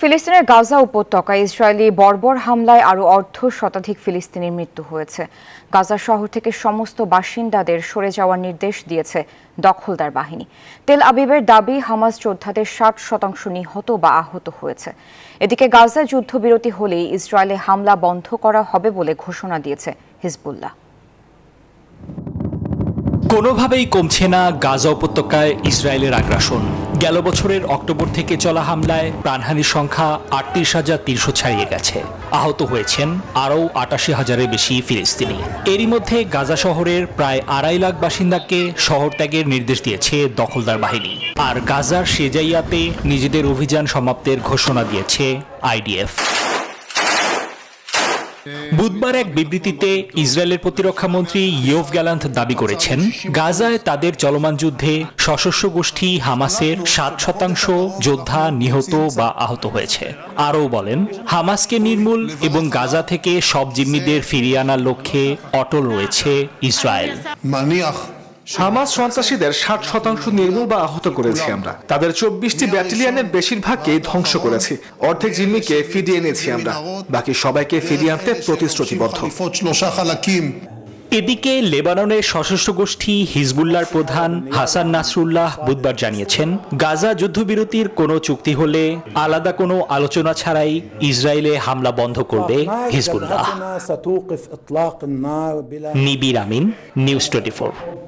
ফিলিস্তিনের গাজা উপত্যকায় ইসরায়েলি বর্বর হামলায় আরও অর্ধ শতাধিক ফিলিস্তিনির মৃত্যু হয়েছে। গাজা শহর থেকে সমস্ত বাসিন্দাদের সরে যাওয়ার নির্দেশ দিয়েছে দখলদার বাহিনী। তেল আবিবের দাবি, হামাস যোদ্ধাদের 60% নিহত বা আহত হয়েছে। এদিকে গাজায় যুদ্ধবিরতি হলেই ইসরায়েলে হামলা বন্ধ করা হবে বলে ঘোষণা দিয়েছে হিজবুল্লাহ। কোনোভাবেই কমছে না গাজা উপত্যকায় ইসরায়েলের আগ্রাসন। গেল বছরের অক্টোবর থেকে চলা হামলায় প্রাণহানির সংখ্যা ৩৮,৩০০ ছাড়িয়ে গেছে। আহত হয়েছেন আরও ৮৮,০০০-এর বেশি ফিলিস্তিনি। এরই মধ্যে গাজা শহরের প্রায় ২.৫ লাখ বাসিন্দাকে শহর ত্যাগের নির্দেশ দিয়েছে দখলদার বাহিনী। আর গাজার শেজাইয়াতে নিজেদের অভিযান সমাপ্তের ঘোষণা দিয়েছে আইডিএফ। বুধবার এক বিবৃতিতে ইসরায়েলের প্রতিরক্ষা মন্ত্রী ইয়োভ গ্যালান্ট দাবি করেছেন, গাজায় তাদের চলমান যুদ্ধে সশস্ত্র গোষ্ঠী হামাসের ৭% যোদ্ধা নিহত বা আহত হয়েছে। আরও বলেন, হামাসকে নির্মূল এবং গাজা থেকে সব জিম্মিদের ফিরিয়ে আনার লক্ষ্যে অটল রয়েছে ইসরায়েল। হামাস সন্ত্রাসীদের 60% নির্মূল বা আহত করেছি আমরা। তাদের 24টি ব্যাটালিয়নের বেশিরভাগকেই ধ্বংস করেছি। অর্ধেক জিম্মিকে ফিরিয়ে এনেছি আমরা। বাকি সবাইকে ফিরিয়ে আনতে প্রতিশ্রুতিবদ্ধ। এদিকে লেবাননের সশস্ত্র গোষ্ঠী হিজবুল্লাহর প্রধান হাসান নাসরুল্লাহ বুধবার জানিয়েছেন, গাজা যুদ্ধবিরতির কোনো চুক্তি হলে আলাদা কোনো আলোচনা ছাড়াই ইসরায়েলে হামলা বন্ধ করবে হিজবুল্লাহ। নিবির আমিন, নিউজ 24।